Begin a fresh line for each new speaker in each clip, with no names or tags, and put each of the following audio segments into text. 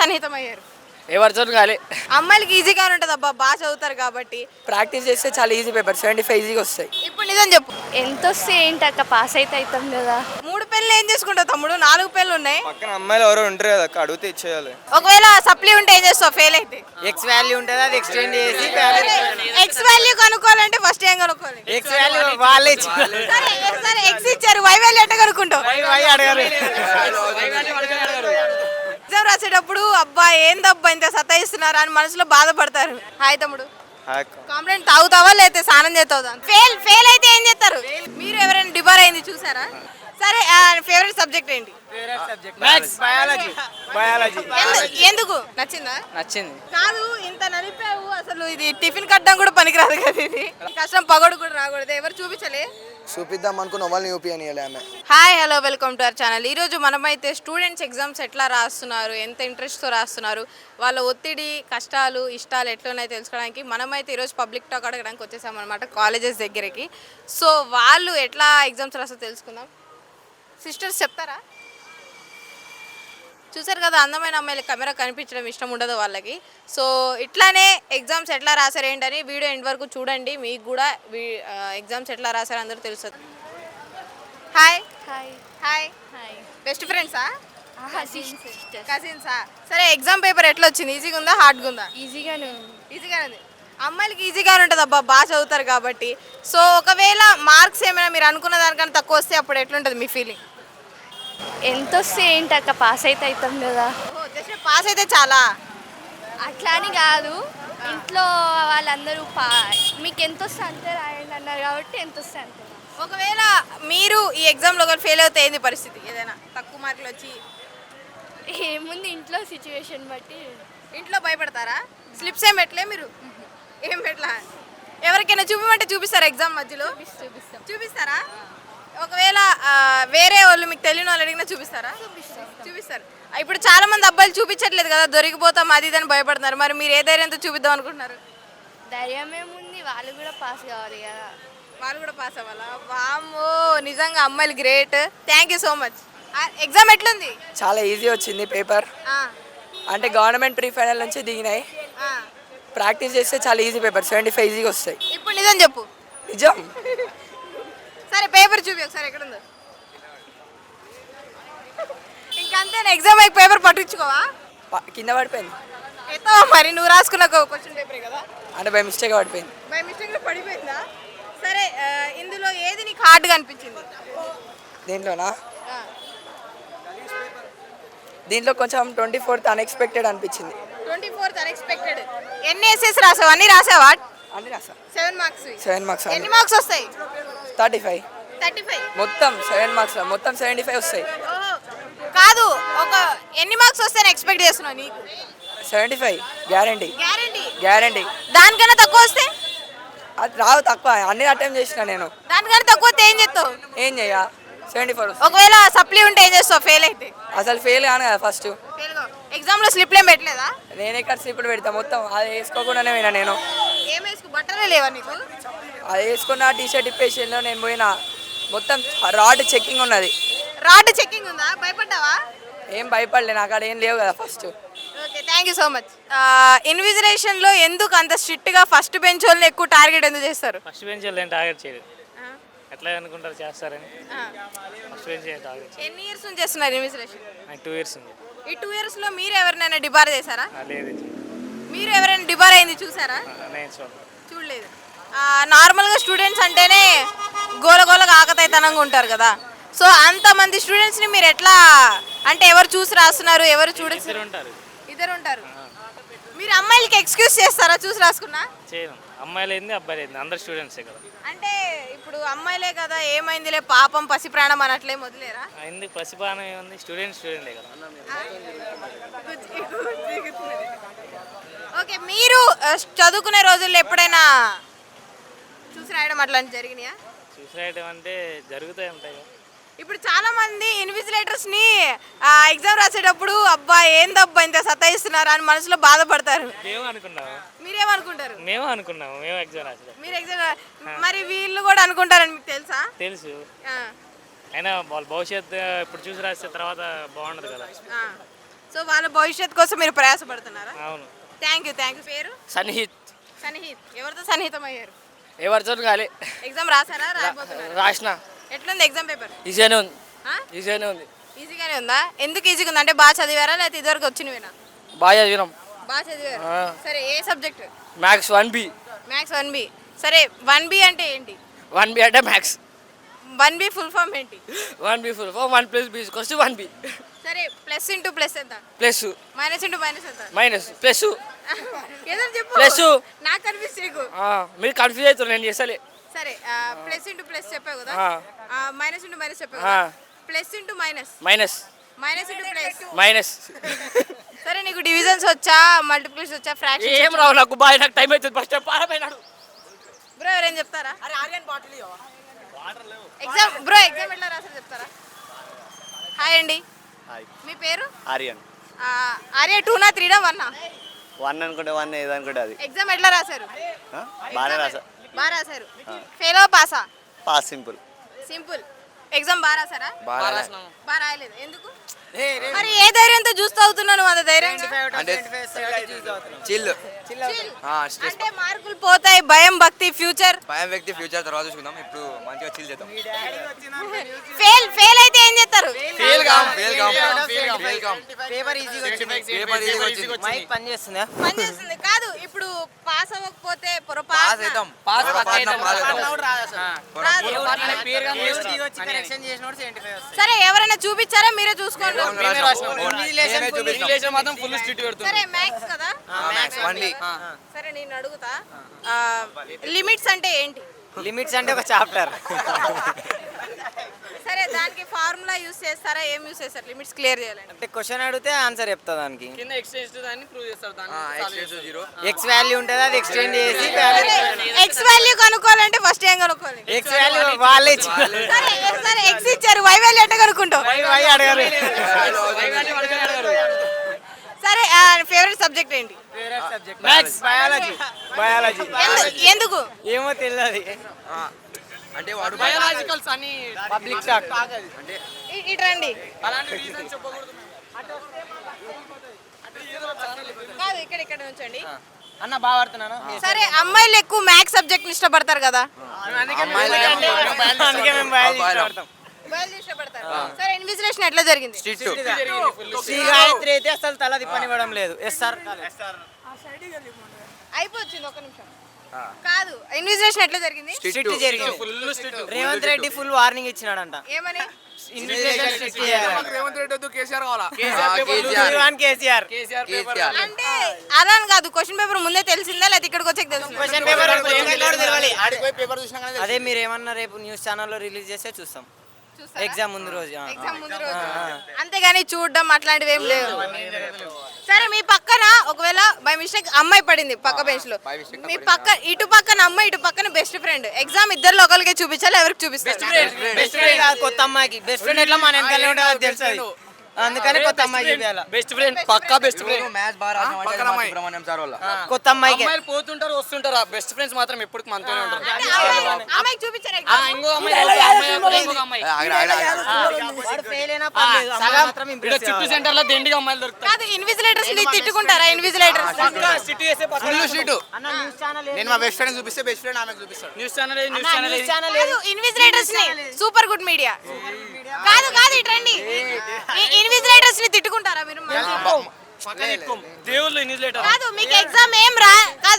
సన్నిహితమయ్యారు?
ఎవరితో కాలే.
అమ్మాయిలకి ఈజీగా ఉంటుంది అబ్బా, బాగా చదువుతారు కాబట్టి.
ప్రాక్టీస్ చేస్తే చాలా ఈజీ పేపర్ 75 ఈజీగా వస్తాయి.
ఇప్పుడు నిజం చెప్పు,
ఎంత వస్తే ఏంటక్క, పాస్ అయితే అవుతాం కదా.
3 పెన్నులు ఏం చేసుకుంటావు తమ్ముడు? 4 పెన్నులు ఉన్నాయి.
పక్కన అమ్మాయిలు ఎవరో ఉంటారు కదా అక్క, అడిగితే ఇచ్చేయాలి.
ఒకవేళ సప్లీ ఉంటే ఏం చేస్తావు ఫెయిల్ అయితే?
ఎక్స్ వాల్యూ ఉంటుంది, అది ఎక్స్టెండ్ చేసి
ఎక్స్ వాల్యూ కనుక్కోవాలంటే ఫస్ట్ ఏం కనుక్కోవాలి?
ఎక్స్ వాల్యూ వాళ్ళే
సరే సరే, ఎక్స్ ఇచ్చారు, వై వాల్యూ ఎట్ట కనుక్కుంటావు?
అడగారు.
ఎగ్జామ్ రాసేటప్పుడు అబ్బా ఏందబ్బా ఇంత సతాయిస్తున్నారా అని మనసులో బాధపడతారు. హాయ్ తమ్ముడు, కాంప్లైంట్ తాగుతావా లేకపోతే స్నానం చేస్తావా? ఫెయిల్ అయితే ఏం చేస్తారు? మీరు ఎవరైనా డిబార్ అయింది చూసారా? సరే, ఫేవరెట్ సబ్జెక్ట్ ఏంటి?
బయాలజీ.
ఎందుకు నచ్చిందా?
నచ్చింది.
కాదు, ఇంత నలిపావు, అసలు ఇది టిఫిన్ కట్టడం కూడా పనికిరాదు కదా, ఇది కష్టం పగడు కూడా రాకూడదు. ఎవరు చూపించలే?
చూపిద్దాం అనుకున్న వాళ్ళని చూపియనియాలి ఆమె.
Hi hello, welcome to our channel. ఈరోజు మనమైతే స్టూడెంట్స్ ఎగ్జామ్స్ ఎట్లా రాస్తున్నారు, ఎంత ఇంట్రెస్ట్తో రాస్తున్నారు, వాళ్ళ ఒత్తిడి, కష్టాలు, ఇష్టాలు ఎట్లున్నాయో తెలుసుకోవడానికి మనమైతే ఈరోజు పబ్లిక్ టాక్ అడగడానికి వచ్చేసాం అనమాట, కాలేజెస్ దగ్గరికి. సో వాళ్ళు ఎట్లా ఎగ్జామ్స్ రాస్తారో తెలుసుకుందాం. సిస్టర్స్ చెప్తారా? చూసారు కదా, అందమైన అమ్మాయిలు కెమెరా కనిపించడం ఇష్టం ఉండదు వాళ్ళకి. సో ఇట్లానే ఎగ్జామ్స్ ఎట్లా రాశారు ఏంటని వీడియో ఎండ్ వరకు చూడండి, మీకు కూడా ఎగ్జామ్స్ ఎట్లా రాశారు అందరూ తెలుస్తుంది. Hi
hi
hi,
hi
best ఫ్రెండ్సా?
సిస్టర్
కజిన్సా? సరే, ఎగ్జామ్ పేపర్ ఎట్లా వచ్చింది? ఈజీగా ఉందా, హార్డ్గా ఉందా?
ఈజీగానే
ఈజీగానే ఉంది. అమ్మాయిలకి ఈజీగానే ఉంటుంది అబ్బా, బాగా చదువుతారు కాబట్టి. సో ఒకవేళ మార్క్స్ ఏమైనా మీరు అనుకున్న దానికన్నా తక్కువ వస్తే అప్పుడు ఎట్లుంటుంది మీ ఫీలింగ్?
ఎంత వస్తే ఏంటక్క, పాస్ అయితే అవుతాం కదా.
జస్ట్ పాస్ అయితే చాలా?
అట్లా అని కాదు, ఇంట్లో వాళ్ళందరూ మీకు ఎంత వస్తే అంతే రాయండి అన్నారు కాబట్టి ఎంత వస్తే అంతే.
ఒకవేళ మీరు ఈ ఎగ్జామ్లో ఒకరు ఫెయిల్ అవుతే ఏంది పరిస్థితి? ఏదైనా తక్కువ మార్కులు వచ్చి
ఏముంది, ఇంట్లో సిచ్యువేషన్ బట్టి.
ఇంట్లో భయపడతారా? స్లిప్స్ ఏం పెట్టలే మీరు? ఏం పెట్టలా? ఎవరికైనా చూపిమంటే చూపిస్తారా ఎగ్జామ్ మధ్యలో?
చూపిస్తాం.
చూపిస్తారా? ఒకవేళ వేరే వాళ్ళు మీకు తెలియని వాళ్ళు అడిగినా చూపిస్తారా? చూపిస్తారు. ఇప్పుడు చాలా మంది అబ్బాయిలు చూపించట్లేదు కదా, దొరికిపోతాం అది ఇదని భయపడుతున్నారు. మరి మీరు ఏ ధైర్యంతో చూపిద్దాం అనుకుంటున్నారు?
ధైర్యం ఏముంది, వాళ్ళు కూడా పాస్ కావాలి కదా.
వాళ్ళు కూడా పాస్ అవ్వాలా? వామ్మో, నిజంగా అమ్మాయిలు great. Thank you so much. Exam ఎట్లుంది?
చాలా ఈజీ వచ్చింది పేపర్. అంటే గవర్నమెంట్ ప్రీ ఫైనల్ నుంచి దిగినాయి. ప్రాక్టీస్ చేస్తే చాలా ఈజీ పేపర్ 75 ఈజీగా వస్తాయి.
ఇప్పుడు నిజం చెప్పు.
నిజం.
సరే, పేపర్ చూపి ఒకసారి, ఎక్కడ ఉందో. ఇంకంతే, ఎగ్జామ్ అయ్యి పేపర్ పట్టించుకోవా?
కింద పడిపోయింది.
ఎత్తావా మరి? నువ్వు రాసుకున్న క్వశ్చన్ పేపరే కదా.
అంటే బై మిస్టేక్ పడిపోయింది.
బై మిస్టేక్లో పడిపోయిందా? సరే, ఇందులో ఏది నీకు హార్డ్గా అనిపించింది?
దీంట్లోనా? దీంట్లో కొంచెం 24th అన్ఎక్స్పెక్టెడ్ అనిపించింది.
24th unexpected. ఎన్ని ఎస్ఎస్ రాసావు? అన్ని రాసావా?
అన్ని రాసా.
7 మార్క్స్.
7 మార్క్స్.
ఎన్ని మార్క్స్ వస్తాయి?
35.
35
మొత్తం 7 మార్క్స్ మొత్తం 75 వస్తాయి.
కాదు, ఒక ఎన్ని మార్క్స్ వస్తాయని ఎక్స్పెక్ట్ చేస్తున్నావు? నీకు
75 గ్యారంటీ. గ్యారంటీ.
దానికన్నా తక్కువ వస్తే?
అది రావు, తక్కువ. అన్ని అటెంప్ట్ చేసిన నేను.
దానికన్నా తక్కువ వస్తే ఏం చేస్తావు?
ఏం చేయ 74 వస్తాయి.
ఒకవేళ సప్లీ ఉంటే ఏం చేస్తావు ఫెయిల్ అయితే?
అసలు ఫెయిల్ కాను కదా ఫస్ట్.
ఎగ్జామ్లో స్లిప్లు ఏం పెట్టలేదా?
నేనే కట్సి ఇప్పుడు పెడతా మొత్తం. అది వేసుకోకుండానే పోయినా నేను.
ఏం వేసుకో, బట్టలే లేవా నీకు?
అది వేసుకున్న టీషర్ట్ ఇప్పేషన్లో నేను పోయినా. మొత్తం రాడ్ చెక్కింగ్ ఉన్నది.
రాడ్ చెక్కింగ్ ఉందా? భయపడ్డావా?
ఏం భయపడలే, నాకు అక్కడ ఏం లేవు కదా first.
Okay, thank you so much. ఇన్విజిలేషన్లో ఎందుకు అంత స్ట్రిక్ట్గా ఫస్ట్ బెంచ్ వాళ్ళని ఎక్కువ టార్గెట్ ఎందుకు చేస్తారు?
ఫస్ట్ బెంచ్ వాళ్ళని టార్గెట్ చేయదు. ఎట్లా అనుకుంటారు చేస్తారని. First bench target.
ఎన్ని ఇయర్స్ నుంచి చేస్తున్నారు ఇన్విజిలేషన్?
నాకు 2 years ఉంది.
ఈ 2 yearsలో మీరు ఎవరినైనా డిబార్ చేశారా?
లేదు.
మీరు ఎవరైనా డిబార్ అయింది చూసారా?
నేను
చూడలేదు. నార్మల్గా స్టూడెంట్స్ అంటేనే గోలగోలగా ఆకతాయితనంగా ఉంటారు కదా. సో అంతమంది స్టూడెంట్స్ని మీరు ఎట్లా, అంటే ఎవరు చూసి రాస్తున్నారు, ఎవరు చూడచ్చు? ఇద్దరు ఉంటారు. మీరు అమ్మాయిలకి ఎక్స్క్యూజ్ చేస్తారా చూసి రాసుకున్నా?
చేయను. అమ్మాయిలు ఏంది అబ్బాయిలు ఏంది అందరు స్టూడెంట్సే కదా.
అంటే ఇప్పుడు అమ్మాయిలే కదా, ఏమైందిలే పాపం పసి ప్రాణం అన్నట్లే వదిలేరా?
ఎందుకు పసిపానం ఏముంది, స్టూడెంటే కదా.
ఓకే, మీరు చదువుకునే రోజుల్లో ఎప్పుడైనా చూసి రాయడం అట్లాంటి జరిగినాయా?
చూసి రాయడం అంటే జరుగుతూ ఉంటాయి కదా.
ఇప్పుడు చాలా మంది ఇన్విజిలేటర్స్ ని ఎగ్జామ్ రాసేటప్పుడు అబ్బా ఏందబ్బా ఇంత సతాయిస్తున్నారా అని మనసులో బాధపడతారు. మీరేమనుకుంటారు?
మేము ఎగ్జామ్ రాసేది.
మీరు ఎగ్జామ్ మరి వీళ్ళు కూడా అనుకుంటారని మీకు తెలుసా?
తెలుసు. అయినా వాళ్ళ భవిష్యత్తు ఇప్పుడు చూసి రాస్తే తర్వాత బాగుండదు కదా.
సో వాళ్ళ భవిష్యత్తు కోసం మీరు ప్రయాసపడుతున్నారా?
అవును.
థ్యాంక్ యూ పేరు?
సన్నిహిత్.
సన్నిహిత్. ఎవరితో సన్నిహితం అయ్యారు?
ఎవరితో కాలే,
ఎగ్జామ్ రాసారా? రాయబోతున్నారు.
రాసిన.
ఎట్లుంది ఎగ్జామ్ పేపర్?
ఈజీగానే ఉంది.
ఆ?
ఈజీగానే ఉంది.
ఈజీగానే ఉందా? ఎందుకు ఈజీగా ఉంది? అంటే బాగా చదివారా లేకపోతే ఇదివరకు వచ్చినవేనా?
బాగా చదివినాం.
బాగా చదివారు.
ఆ.
సరే ఏ subject?
Maths 1B.
Maths 1B. సరే 1B అంటే ఏంటి?
1B అంటే మ్యాథ్స్.
1B ఫుల్ ఫామ్ ఏంటి?
1B full form 1 + B = 1B.
సరే ప్లస్ ఇంటూ ప్లస్ ఎంత?
ప్లస్
మైనస్ ఇంటూ మైనస్ ఎంత?
Minus plus.
ఏదో చెప్పు.
ప్లస్.
నాకు కనిపిస్తే నీకు.
మీరు కన్ఫ్యూజ్ అవుతారు, నేను చేసలే.
సరే ప్లస్ ఇంటూ ప్లస్ చెప్పావు కదా,
ఆ.
మైనస్ ఇంటూ మైనస్ చెప్పావు
ఆ.
కదా, plus into minus,
minus
minus into plus.
Minus.
సరే నీకు డివిజన్స్ వచ్చా, మల్టిప్లికేషన్ వచ్చా, ఫ్రాక్షన్?
ఏం రావు నాకు, బాగా నాకు టైం అవుతుంది. ఫస్ట్ పారపోయినాడు.
బ్రో ఎవరేం చెప్తారా? ఎగ్జామ్ బ్రో ఎగ్జామ్ ఎట్లా రాసారు చెప్తారా? హాయ్ అండి, మీ పేరు?
ఆర్యన్.
ఆర్య 2నా 3నా 1నా?
1 అనుకుంటే 1 ఏది అనుకుంటే అది.
ఎగ్జామ్ ఎట్లా రాశారు?
బాగానే రాసా.
బాగా రాశారు. ఫెయిల్ పాసా?
Pass simple.
సింపుల్. ఎగ్జామ్ బాగా రాశారా?
బాగా
బాగా రాయలేదు ఎందుకు? మరి ఏ ధైర్యంతో చూస్తూ అవుతున్నాను అంత ధైర్యం?
అంటే చిల్
Chill. అంటే మార్కులు పోతాయి, భయం భక్తి ఫ్యూచర్.
భయం వ్యక్తి ఫ్యూచర్ తర్వాత చూసుకుందాం, ఇప్పుడు మంచిగా చిల్ చేద్దాం.
ఫెయిల్ అయితే ఏం చేస్తారు?
పని చేస్తుందా?
పని చేస్తుంది కాదు, ఇప్పుడు పాస్ అవ్వకపోతే పొరపాటు సరే ఎవరైనా చూపించారా మీరే చూసుకోండి. సరే మ్యాథ్స్ కదా, సరే నేను అడుగుతా, లిమిట్స్ అంటే ఏంటి?
లిమిట్స్ అంటే ఒక చాప్టర్.
సరే దానికి ఫార్ములా యూస్ చేస్తారా? ఏం యూస్ చేస్తారు లిమిట్స్ క్లియర్ చేయాలంటే?
అంటే క్వశ్చన్ అడిగితే ఆన్సర్ చెప్తా దానికి.
కింద ఎక్స్టెండ్ దాన్ని ప్రూవ్ చేస్తారు.
ఎక్స్ వాల్యూ ఉంటుంది, అది ఎక్స్టెండ్ చేసి
ఎక్స్ వాల్యూ కనుక్కోవాలంటే ఫస్ట్ ఏం కనుక్కోవాలి?
ఎక్స్ వాల్యూ వాళ్ళే
సరే సరే ఎక్స్ ఇచ్చారు, వై వాల్యూ ఎట్ట కనుక్కుంటావు?
అడగారు.
సరే ఫేవరెట్ సబ్జెక్ట్ ఏంటి?
మ్యాథ్స్. బయాలజీ.
ఎందుకు?
ఏమో తెలియదు.
అంటే వాడు
బయాలజికల్స్ అని
పబ్లిక్ టాక్.
ఇటు రండి. కాదు ఇక్కడ ఉంచండి.
అన్న బాగా పడుతున్నాను.
సరే అమ్మాయిలు ఎక్కువ మ్యాథ్స్ సబ్జెక్ట్ ఇష్టపడతారు కదా,
అందుకే మేము బయాలజీ ఇష్టపడతాం.
బయాలజీ ఇష్టపడతారు. సరే ఇన్విజిలేషన్ ఎట్లా జరిగింది?
శ్రీ గాయత్రి అయితే అసలు తల తిప్పనివ్వడం లేదు. ఎస్ఆర్
అయిపోయింది, ఒక నిమిషం. కాదు ఇన్విజిలేషన్ ఎట్లా జరిగింది?
స్ట్రిక్ట్ జరిగింది. రేవంత్ రెడ్డి ఫుల్ వార్నింగ్ ఇచ్చినాడంట.
ఏమని?
ఇన్విజిలేషన్ స్ట్రిక్ట్ చేయాలి.
రేవంత్ రెడ్డి వద్దు, కేసీఆర్ కావాలా?
కేసీఆర్.
అంటే అలా అని కాదు, క్వశ్చన్ పేపర్ ముందే తెలిసిందా లేదా ఇక్కడికి వచ్చాక తెలిసిందా?
క్వశ్చన్ పేపర్ అదే మీరు ఏమన్నా రేపు న్యూస్ ఛానల్లో రిలీజ్ చేస్తే చూస్తాం.
చూస్తారా?
ఎగ్జామ్ ముందు రోజు.
ఎగ్జామ్ ముందు రోజు. అంతేగాని చూడడం అట్లాంటివి ఏం లేవు. సరే మీ పక్కన ఒకవేళ బై మిస్టేక్ అమ్మాయి పడింది పక్క బెంచ్ లో, మీ పక్క ఇటు పక్కన అమ్మాయి ఇటు పక్కన బెస్ట్ ఫ్రెండ్, ఎగ్జామ్ ఇద్దరు ఒకరికి చూపించాలి, ఎవరికి చూపిస్తారు?
బెస్ట్ ఫ్రెండ్ కాదు, కొత్త అమ్మాయికి. బెస్ట్ ఫ్రెండ్ ఎట్లా మన వెనకాలే ఉంటుందో అది తెలుసు, అందుకని కొత్త అమ్మాయి చూపించాలి.
బెస్ట్ ఫ్రెండ్, పక్కా బెస్ట్ ఫ్రెండ్.
మ్యాథ్స్ బాగా రాసిన సుబ్రహ్మణ్యం సార్ వల్ల
కొత్త అమ్మాయికి.
అమ్మాయిలు పోతుంటారు వస్తుంటారు, బెస్ట్ ఫ్రెండ్స్ మాత్రం ఎప్పుడు మనతోనే ఉంటారు.
అమ్మాయికి చూపించారు
ఇంకో అమ్మాయి ఇంకొక అమ్మాయి
వాడు ఫెయిల్ అయినా పర్లేదు, అమ్మాయి మాత్రం
ఇక్కడ
impress
చుట్టూ
కావాలి.
సెంటర్ లో దండిగా అమ్మాయిలు దొరుకుతారు.
కాదు ఇన్విజిలేటర్స్ ని తిట్టుకుంటారా? ఇన్విజిలేటర్స్
అన్న న్యూస్ ఛానల్
నేను మా బెస్ట్ ఫ్రెండ్ చూపిస్తే బెస్ట్ ఫ్రెండ్ ఆమెకు చూపిస్తాడు.
News channel
news channel
invigilators ని సూపర్ గుడ్ మీడియా కాదు ఇటు రండి. ఇన్విజిలేటర్స్ ని తిట్టుకుంటారా మీరు?
దేవుళ్ళు ఇన్విజిలేటర్.
కాదు మీకు ఎగ్జామ్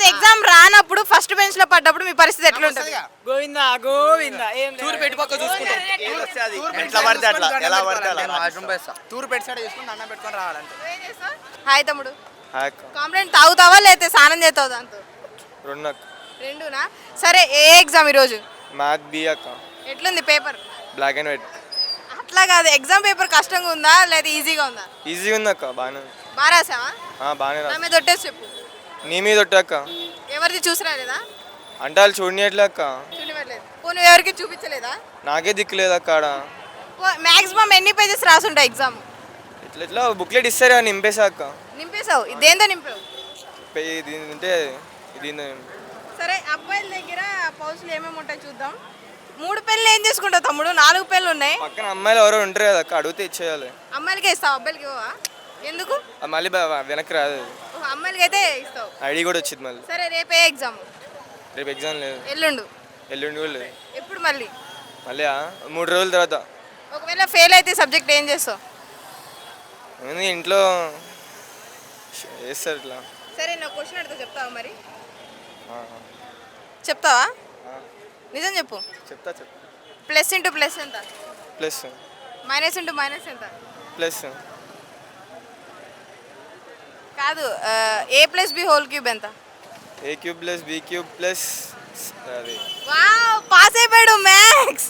ఎగ్జామ్ రానప్పుడు ఫస్ట్ బెంచ్ లో పడ్డప్పుడు మీ పరిస్థితి ఎట్లుంటది?
గోవిందా గోవిందా. ఏం
టూర్ పెట్టి పక్క చూసుకుంటాం.
ఎట్లా పడితే అట్లా, ఎలా పడితే అలా.
టూర్ పెట్టి సైడ్ చేసుకుని అన్నం పెట్టుకొని రావాలంటే.
హాయ్ తమ్ముడు, కాంప్లైంట్ తాగుతావా లేకపోతే స్నానం చేస్తావు దాంతో? రెండునా? సరే ఏ ఎగ్జామ్ ఈరోజు?
మ్యాథ్ బి అక్క,
ఎట్లుంది పేపర్?
Black and white.
అట్లా కాదు, ఎగ్జామ్ పేపర్ కష్టంగా ఉందా లేదా ఈజీగా ఉందా?
ఈజీ ఉంది అక్క, బాగానే ఉంది.
బాగా రాసావా?
బాగానే
నా
రా.
మీద ఒట్టేసి చెప్పు.
నీ మీద ఒట్టు అక్క,
ఎవరిది చూసి రాలేదా?
అంటే వాళ్ళు చూడనియట్లే అక్క,
చూడలేదు. పోనీ ఎవరికి చూపించలేదా?
నాకే దిక్కులేదు అక్క ఆడ.
మాక్సిమం ఎన్ని పేజెస్ రాసుంటావు ఎగ్జామ్?
ఇట్లా బుక్లెట్ ఇస్తారు కదా, నింపేసా అక్క.
నింపేసావు? దేంతో నింపావు?
ఇది ఉంటే ఇది
సరే అబ్బాయిల దగ్గర పౌచులు ఏమేమి ఉంటాయి చూద్దాం. 3 పెన్నులు ఏం చేసుకుంటావు తమ్ముడు? 4 పెన్నులు ఉన్నాయి.
పక్కన అమ్మాయిలు ఎవరో ఉంటారు కదా అక్క, అడిగితే ఇచ్చేయాలి.
అమ్మాయిలకే ఇస్తావు, అబ్బాయిలకి ఇవ్వవా? ఎందుకు
అది మళ్ళీ వెనక్కి రాదు.
ఓ, అమ్మాయిలకి అయితే ఇస్తావు.
ఐడి కూడా వచ్చింది మళ్ళీ.
సరే రేపే ఎగ్జామ్?
రేపు ఎగ్జామ్ లేదు,
ఎల్లుండు.
ఎల్లుండి కూడా లేదు.
ఎప్పుడు మళ్ళీ?
మళ్ళీ 3 రోజుల తర్వాత.
ఒకవేళ ఫెయిల్ అయితే సబ్జెక్ట్ ఏం చేస్తావు?
ఏంది ఇంట్లో వేస్తారు ఇట్లా.
సరే నా క్వశ్చన్ అడుగుతా, చెప్తావా మరి?
ఆ,
చెప్తావా?
ఆ.
నిజం చెప్పు.
చెప్తా.
ప్లస్ ఇంటూ ప్లస్ ఎంత?
ప్లస్
మైనస్ ఇంటూ మైనస్ ఎంత?
ప్లస్
కాదు, A plus B whole cube ఎంత?
A cube plus B cube plus అది.
వావ్, పాస్ అయిపోయాడు మ్యాథ్స్.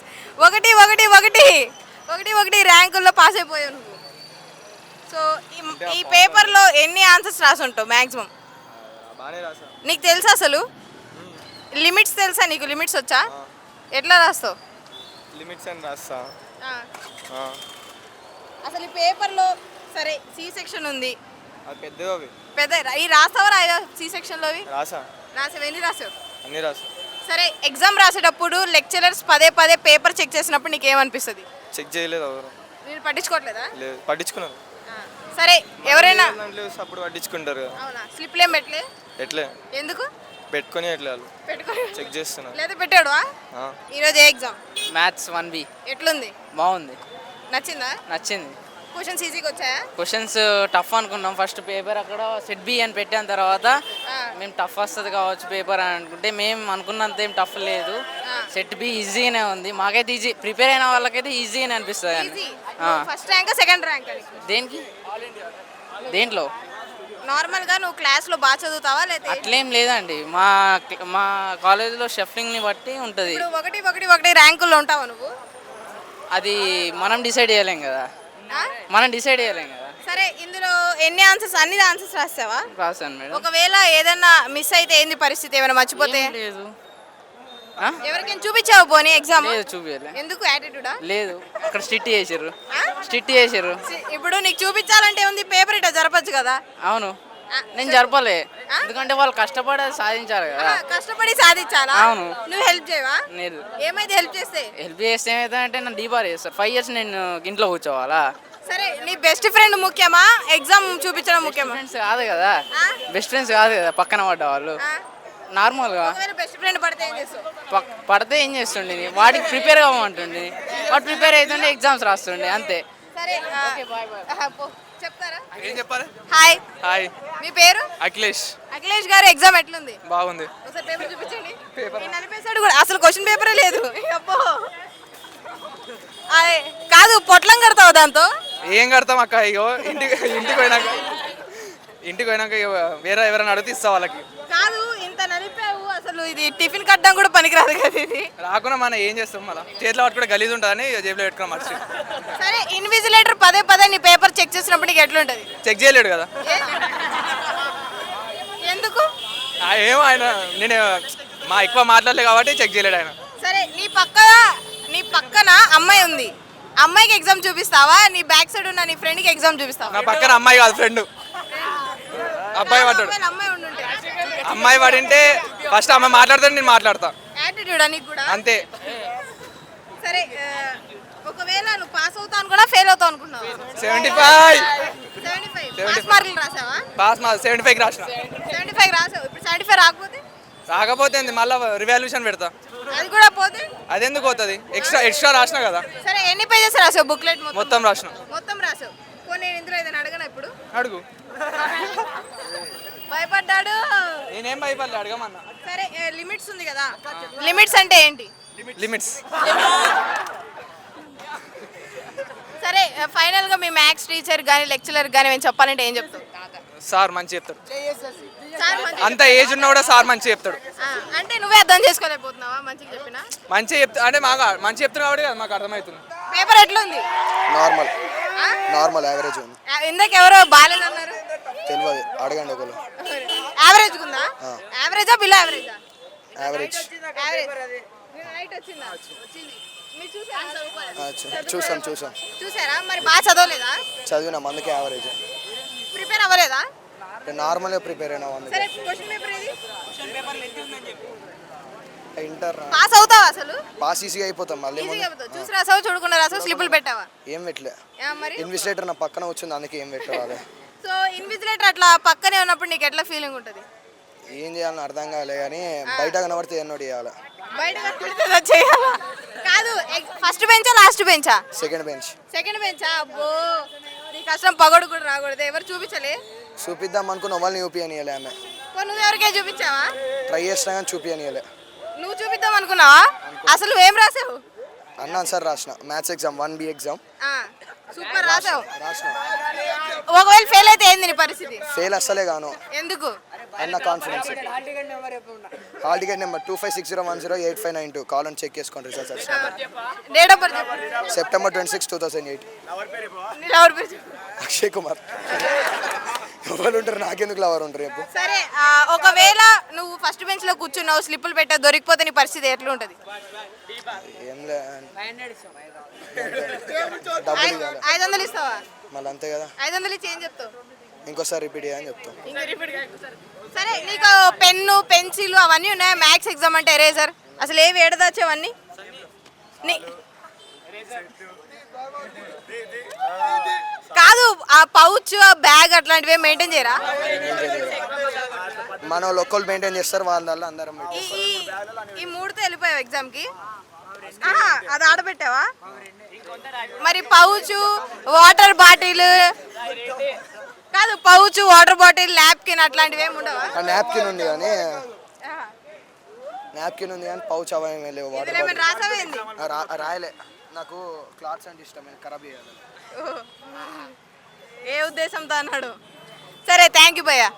1 ర్యాంకుల్లో పాస్ అయిపోయావు నువ్వు. సో ఈ పేపర్లో ఎన్ని ఆన్సర్స్ రాసి ఉంటావు మ్యాక్సిమం?
బాగానే రాసా.
నీకు తెలుసా అసలు లిమిట్స్ తెలుసా? నీకు లిమిట్స్ వచ్చా? ఎట్లా రాస్తావు?
లిమిట్స్ అని రాస్తా. ఆ.
అసలు ఈ పేపర్లో సరే సి సెక్షన్ ఉంది,
అది పెద్దవి అవి.
పెద్ద ఈ రాస్తావా రాయవా? సి సెక్షన్లోవి
రాసా,
రాసావు. ఎన్ని రాసావు?
అన్నీ రాసా.
సరే ఎగ్జామ్ రాసేటప్పుడు లెక్చరర్స్ పదే పేపర్ చెక్ చేసినప్పుడు నీకు ఏమనిపిస్తుంది?
చెక్ చేయలేదు ఎవరు.
నేను పట్టించుకోవట్లేదా?
లేదు, పట్టించుకున్నారు.
సరే ఎవరైనా
దాంట్లో అప్పుడు పట్టించుకుంటారు కదా.
అవునా? స్లిప్లు ఏం పెట్టలే?
ఎట్లే
ఎందుకు
పెట్టుకొని ఎట్లా వాళ్ళు
పెట్టుకోవాలి?
చెక్ చేస్తున్నారు.
లేదా పెట్టాడు?
ఆ.
ఈరోజు ఏ ఎగ్జామ్?
మ్యాథ్స్ 1B
ఎట్లుంది?
బాగుంది,
నచ్చిందా?
నచ్చింది.
క్వశ్చన్స్ ఈజీగా వచ్చాయా?
క్వశ్చన్స్ టఫ్ అనుకున్నాం ఫస్ట్ పేపర్, అక్కడ సెట్ బి అని పెట్టిన తర్వాత మేము టఫ్ వస్తుంది కావచ్చు పేపర్ అని అనుకుంటే మేము అనుకున్నంత ఏం టఫ్ లేదు. సెట్ బి ఈజీగానే ఉంది, మాకైతే ఈజీ, ప్రిపేర్ అయిన వాళ్ళకైతే ఈజీగానే అనిపిస్తుంది.
Easy. First rank second rank?
దేనికి? దేంట్లో?
నార్మల్గా నువ్వు క్లాస్లో బాగా చదువుతావా లేదా?
అట్లేం లేదండి, మా కాలేజీలో షఫ్లింగ్ని బట్టి ఉంటుంది.
ఇప్పుడు 1 ర్యాంకుల్లో ఉంటావా నువ్వు?
అది మనం డిసైడ్ చేయలేం కదా,
ఆ?
మనం డిసైడ్ చేయలేం కదా.
సరే ఇందులో ఎన్ని ఆన్సర్స్? అన్ని ఆన్సర్స్ రాస్తావా?
రాశాను మేడం.
ఒకవేళ ఏదన్నా మిస్ అయితే ఏంది పరిస్థితి? ఏమైనా మర్చిపోతే?
ఏం లేదు.
ఎవరికైనా చూపించావు పోనీ ఎగ్జామ్?
లేదు, చూపించలే.
ఎందుకు? యాటిట్యూడా?
లేదు, అక్కడ స్ట్రిక్ట్ చేసారు,
ఆ?
స్ట్రిక్ట్ చేసారు.
ఇప్పుడు నీకు చూపించాలంటే ఉంది, పేపర్ ఇట్లా జరపచ్చు కదా.
అవును, నేను జరపలే, ఎందుకంటే వాళ్ళు కష్టపడి అది సాధించారు కదా.
కష్టపడి సాధించాలా?
అవును.
నువ్వు హెల్ప్ చేయవా?
లేదు.
ఏమైతే హెల్ప్ చేస్తే?
హెల్ప్ చేస్తే ఏమైతే నన్ను డీబార్ చేస్తారు. 5 years నేను ఇంట్లో కూర్చోవాలా?
సరే నీ బెస్ట్ ఫ్రెండ్ ముఖ్యమా, ఎగ్జామ్ చూపించడం ముఖ్యమా?
ఫ్రెండ్స్ కాదు కదా, బెస్ట్ ఫ్రెండ్స్ కాదు కదా, పక్కన పడ్డ వాళ్ళు. నార్మల్గా
ఒకవేళ బెస్ట్ ఫ్రెండ్ పడితే ఏం చేస్తావు?
పడితే ఏం చేస్తుండే, వాడికి ప్రిపేర్ కావమంటుండే, వాడు ప్రిపేర్ అవుతుండే ఎగ్జామ్స్ రాస్తుండే, అంతే.
సరే చెప్తారా?
ఏం చెప్పాలి?
హాయ్.
హాయ్,
మీ పేరు?
అఖిలేష్.
అఖిలేష్ గారు ఎగ్జామ్ ఎట్లుంది?
బాగుంది.
ఒకసారి పేపర్ చూపించండి. ఈయన నలిపేశాడు కూడా, అసలు క్వశ్చన్ పేపరే లేదు. అబ్బో, అదే కాదు, పొట్లం కడతావు దాంతో?
ఏం కడతాం అక్క, ఇగో ఇంటికి పోయినాక వేరే ఎవరైనా అడిగితే ఇస్తా వాళ్ళకి.
కాదు, ఇంత నలిపావు, అసలు ఇది టిఫిన్ కట్టడం కూడా పనికిరాదు కదా ఇది.
రాకుండా మనం ఏం చేస్తాం, మళ్ళీ చేతిలో పట్టుకుంటే గలీజ్ ఉంటుందని జేబులో పెట్టుకున్నాం మర్చి.
సరే ఇన్విజిలేటర్ పదే నీ పేపర్ చెక్ చేసినప్పుడు నీకు ఎట్లుంటది?
చెక్ చేయలేడు కదా.
ఎందుకు?
ఏమో ఆయన, నేను ఎక్కువ మాట్లాడలే కాబట్టి చెక్ చేయలేడు ఆయన.
సరే నీ పక్కన అమ్మాయి ఉంది, అమ్మాయికి ఎగ్జామ్ చూపిస్తావా? నీ బ్యాక్ సైడ్ ఉన్న నీ ఫ్రెండ్కి ఎగ్జామ్ చూపిస్తావా?
నా పక్కన అమ్మాయి కాదు, ఫ్రెండ్. అబ్బాయి పడ్డాడు.
అమ్మాయి ఉండుంటే
అమ్మాయి పడింటే ఫస్ట్ అమ్మాయి మాట్లాడుతాను, నేను మాట్లాడతా,
యాటిట్యూడా నీకు కూడా?
అంతే.
సరే ఒకవేళ నువ్వు పాస్ అవుతావు అనుకున్నా, ఫెయిల్ అవుతావు అనుకున్నావా?
75
పాస్ మార్కులు రాసావా?
పాస్ మా 75కి రాసిన.
75 రాసావు. ఇప్పుడు 75 రాకపోతే?
రాకపోతే మళ్ళీ రివాల్యూషన్ పెడతా.
అది కూడా పోతే?
అది ఎందుకు పోతుంది, ఎక్స్ట్రా రాసిన కదా.
సరే ఎన్ని పేజెస్ రాసావు బుక్లెట్?
మొత్తం రాసిన.
మొత్తం రాసావు. కొన్ని నేను ఇందులో ఏదైనా అడగనా ఇప్పుడు?
అడుగు.
భయపడ్డాడు.
నేనేం భయపడలే, అడగమన్నా.
సరే లిమిట్స్ ఉంది కదా, లిమిట్స్ అంటే ఏంటి?
లిమిట్స్.
సరే ఫైనల్ గా మీ మ్యాథ్స్ టీచర్ కానీ లెక్చరర్ కానీ మేము చెప్పాలంటే ఏం చెప్తావు?
సార్ మంచి చెప్తాడు,
సార్ మంచి
అంత ఏజ్ ఉన్నా కూడా సార్ మంచి చెప్తాడు.
అంటే నువ్వే అర్థం చేసుకోలేకపోతున్నావా మంచిగా చెప్పినా?
మంచి చెప్తా అంటే మాకు మంచి చెప్తున్నా కాబట్టి కదా మాకు అర్థమవుతుంది.
పేపర్ ఎట్లుంది?
నార్మల్ యావరేజ్ ఉంది.
ఇందాక ఎవరో బాగాలేదన్నారు,
తెలియదు, అడగండి ఒకరు.
యావరేజ్ ఉందా? యావరేజా బిలో యావరేజా?
యావరేజ్.
రైట్ వచ్చిందా? వచ్చింది. మీరు చూసారా?
చూసాం.
చూసారా? మరి బాగా చదవలేదా?
చదివినాం, అందుకే యావరేజ్.
ప్రిపేర్ అవ్వలేదా?
నార్మల్గా ప్రిపేర్ అయినా అందుకే.
సరే క్వశ్చన్ పేపర్ ఏది?
ఇంటర్
పాస్ అవుతావా అసలు?
పాస్ ఈజీగా అయిపోతాం మళ్ళీ
ఈజీగా అవుతావు. చూసి రాసావు, చూడకుండా రాసావు, స్లిప్పులు పెట్టావా?
ఏం పెట్టలే
మరి
ఇన్విజిలేటర్ నా పక్కన వచ్చింది అందుకే ఏం పెట్టరాలే.
సో ఇన్విజిలేటర్ అట్లా పక్కనే ఉన్నప్పుడు నీకు ఎట్లా ఫీలింగ్ ఉంటుంది?
ఏం చేయాలని అర్థం కాలే కానీ బయట కనబడితే ఎన్నోటి చేయాలి.
బయట కనపడితే చేయాలా? కాదు, ఫస్ట్ బెంచా లాస్ట్ బెంచా?
సెకండ్ బెంచ్
సెకండ్ బెంచా? అబ్బో నీ కష్టం పగడు కూడా రాకూడదు. ఎవరు చూపించలే?
చూపిద్దాం అనుకున్న వాళ్ళని చూపియనియలే ఆమె.
నువ్వు ఎవరికే చూపించావా?
ట్రై చేసినా కానీ చూపియనియలే.
నువ్వు చూపిద్దాం అనుకున్నావా? అసలు ఏం రాసావు?
అన్న సార్ రాసిన maths exam 1B exam
super రాసావు.
రాసిన.
ఒకవేళ ఫెయిల్ అయితే ఏంది నీ పరిస్థితి?
ఫెయిల్ అస్సలే గాను
ఎందుకు?
అన్న కాన్ఫిడెన్స్. హాల్ టికెట్ నెంబర్ 2560108592 కావాలని చెక్ చేసుకోండి రిజల్ట్స్ వచ్చి.
డేట్ ఆఫ్ బర్త్ చెప్పు.
సెప్టెంబర్ 26, 2008.
నీ లవర్ పేరు చెప్పు.
అక్షయ్ కుమార్. ఎవరు ఉంటారు నాకెందుకు లవర్ ఉంటారు రేపు.
సరే, ఒకవేళ నువ్వు ఫస్ట్ బెంచ్ లో కూర్చున్నావు, స్లిప్పులు పెట్టా, దొరికిపోతే నీ పరిస్థితి ఎట్లా ఉంటుంది?
ఏం లే డబ్బులు ఇవ్వాలి
500 ఇస్తావా?
మళ్ళీ అంతే కదా.
500 ఇచ్చి ఏం చెప్తావు?
ఇంకోసారి రిపీట్ చేయని చెప్తాం.
సరే, నీకు పెన్ను, పెన్సిల్ అవన్నీ ఉన్నాయా? మ్యాథ్స్ ఎగ్జామ్ అంటే ఎరేజర్ అసలు ఏవి ఏడదాచేవన్నీ? కాదు, ఆ పౌచ్, ఆ బ్యాగ్ అట్లాంటివి మెయింటైన్ చేయరా?
మన వాళ్ళు ఒక్కళ్ళు మెయింటైన్ చేస్తారు, వాళ్ళ అందరం
ఈ మూడుతో వెళ్ళిపోయావు ఎగ్జామ్కి? అది ఆడబెట్టావా? మరి పౌచ్, వాటర్ బాటిల్, కాదు పౌచ్, వాటర్ బాటిల్, ల్యాప్కిన్ అట్లాంటివి ఏమి ఉండవా?
నాప్కిన్ ఉంది కానీ పౌచ్ అవన్నీ లేవు. వాటర్ బాటిల్
రాసావేంది?
రాయలే. నాకు క్లాత్స్ అంటే ఇష్టం, ఖరాబ్ చేయాలి.
ఏ ఉద్దేశంతో అన్నాడు? సరే, థ్యాంక్ యూ భయ్యా.